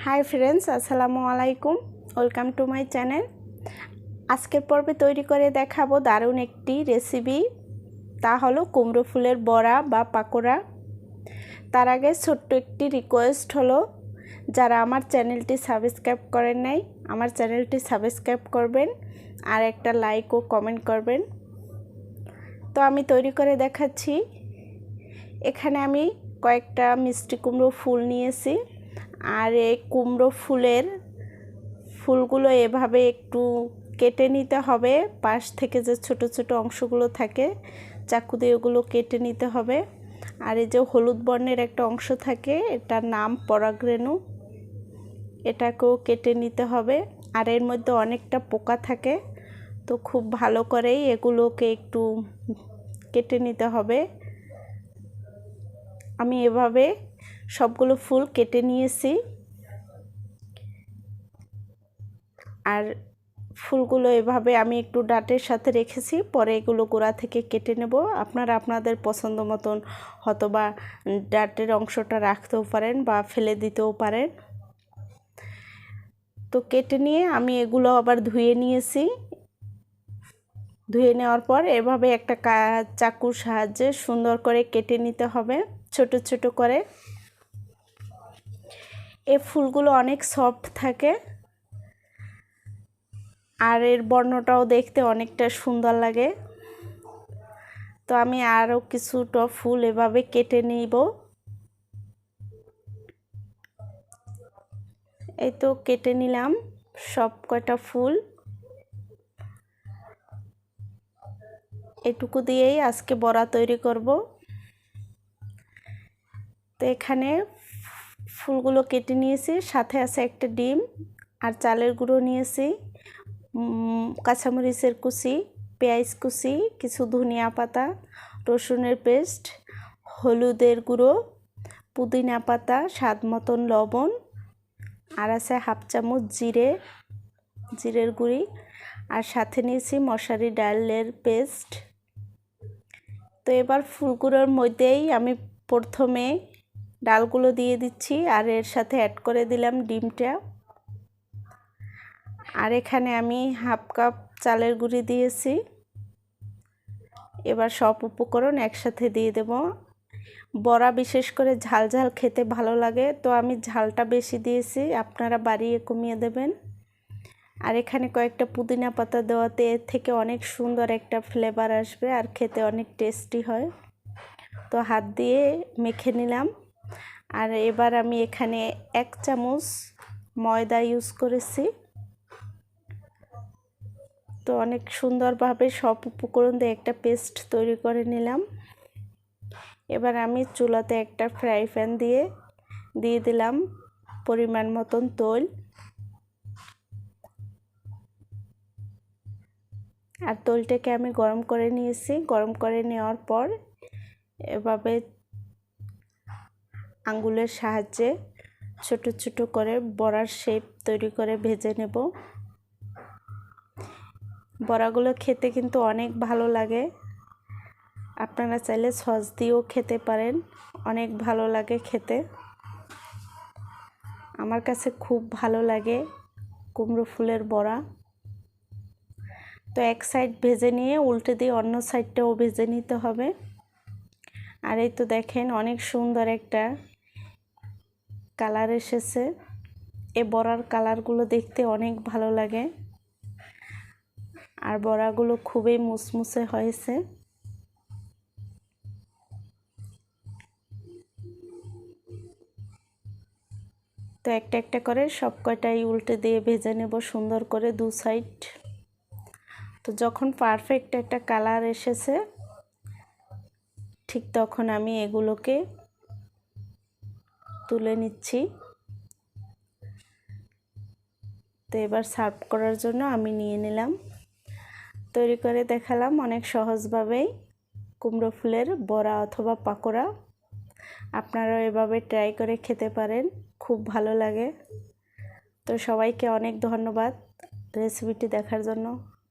Hi friends, আসসালামু আলাইকুম। Welcome to my channel. আজকের পর্বে তৈরি করে দেখাবো দারুণ একটি রেসিপি, তা হলো কুমড়ো ফুলের বড়া বা পাকোড়া। তার আগে ছোট্ট একটি রিকোয়েস্ট হলো, যারা আমার চ্যানেলটি সাবস্ক্রাইব করেন নাই, আমার চ্যানেলটি সাবস্ক্রাইব করবেন আর একটা লাইক ও কমেন্ট করবেন। তো আমি তৈরি করে দেখাচ্ছি। এখানে আমি কয়েকটা মিষ্টি কুমড়ো ফুল নিয়েছি, আর এই কুমড়ো ফুলগুলো এভাবে একটু কেটে নিতে হবে। পাশ থেকে যে ছোট ছোট অংশগুলো থাকে চাকু দিয়ে ওগুলো কেটে নিতে হবে। আর এই যে হলুদ বর্ণের একটা অংশ থাকে, এটার নাম পরাগরেণু, এটাকেও কেটে নিতে হবে। আর এর মধ্যে অনেকটা পোকা থাকে, তো খুব ভালো করেই এগুলোকে একটু কেটে নিতে হবে। আমি এভাবে সবগুলো ফুল কেটে নিয়েছি, আর ফুলগুলো এভাবে আমি একটু ডাঁটের সাথে রেখেছি। পরে এগুলো গোড়া থেকে কেটে নেব। আপনারা আপনাদের পছন্দ মতন হয়তোবা ডাঁটের অংশটা রাখতেও পারেন বা ফেলে দিতেও পারেন। তো কেটে নিয়ে আমি এগুলো আবার ধুয়ে নিয়েছি। ধুয়ে নেওয়ার পর এভাবে একটা চাকুর সাহায্যে সুন্দর করে কেটে নিতে হবে ছোট ছোট করে। এই ফুলগুলো অনেক সফট থাকে, আর এর বর্ণটাও দেখতে অনেকটা সুন্দর লাগে। তো আমি আরও কিছুটা ফুল এভাবে কেটে নিব। এই তো কেটে নিলাম সব কয়টা ফুল। এটুকু দিয়েই আজকে বড়া তৈরি করব। তো এখানে ফুলগুলো কেটে নিয়েছি, সাথে আছে একটা ডিম আর চালের গুঁড়ো নিয়েছি, কাঁচামরিচের কুচি, পেঁয়াজ কুচি, কিছু ধনিয়া পাতা, রসুনের পেস্ট, হলুদের গুঁড়ো, পুদিনা পাতা, স্বাদ মতন লবণ, আর আছে হাফ চামচ জিরের গুঁড়ি, আর সাথে নিয়েছি মশারি ডালের পেস্ট। তো এবার ফুলগুলোর মধ্যেই আমি প্রথমে ডালগুলো দিয়ে দিচ্ছি, আর এর সাথে অ্যাড করে দিলাম ডিমটা। আর এখানে আমি হাফ কাপ চালের গুঁড়ি দিয়েছি। এবার সব উপকরণ একসাথে দিয়ে দেব। বড়া বিশেষ করে ঝাল ঝাল খেতে ভালো লাগে, তো আমি ঝালটা বেশি দিয়েছি, আপনারা বাড়িয়ে কমিয়ে দেবেন। আর এখানে কয়েকটা পুদিনা পাতা দেওয়াতে এর থেকে অনেক সুন্দর একটা ফ্লেভার আসবে আর খেতে অনেক টেস্টি হয়। তো হাত দিয়ে মেখে নিলাম। আর এবার আমি এখানে 1 চামচ ময়দা ইউজ করেছি। তো অনেক সুন্দরভাবে সব উপকরণ দিয়ে একটা পেস্ট তৈরি করে নিলাম। এবার আমি চুলাতে একটা ফ্রাই প্যান দিয়ে দিলাম পরিমাণ মতন তেল। আর তেলটাকে আমি গরম করে নিয়েছি। গরম করে নেওয়ার পর এভাবে আঙ্গুলের সাহায্যে ছোট ছোট করে বড়ার শেপ তৈরি করে ভেজে নেব। বড়াগুলো খেতে কিন্তু অনেক ভালো লাগে, আপনারা চাইলে সস দিয়েও খেতে পারেন, অনেক ভালো লাগে খেতে। আমার কাছে খুব ভালো লাগে কুমড়ো ফুলের বড়া। তো এক সাইড ভেজে নিয়ে উল্টে দিয়ে অন্য সাইডটাও ভেজে নিতে হবে। আর এই তো দেখেন অনেক সুন্দর একটা কালার এসেছে। এই বড়ার কালারগুলো দেখতে অনেক ভালো লাগে, আর বড়াগুলো খুবই মুসমুসে হয়েছে। তো একটা একটা করে সব কয়টাই উল্টে দিয়ে ভেজে নেব সুন্দর করে দু সাইড। তো যখন পারফেক্ট একটা কালার এসেছে, ঠিক তখন আমি এগুলোকে তুলে নিচ্ছি। তো এবার সার্ভ করার জন্য আমি নিয়ে নিলাম। তৈরি করে দেখালাম অনেক সহজভাবেই কুমড়ো ফুলের বড়া অথবা পাকোড়া। আপনারাও এভাবে ট্রাই করে খেতে পারেন, খুব ভালো লাগে। তো সবাইকে অনেক ধন্যবাদ রেসিপিটি দেখার জন্য।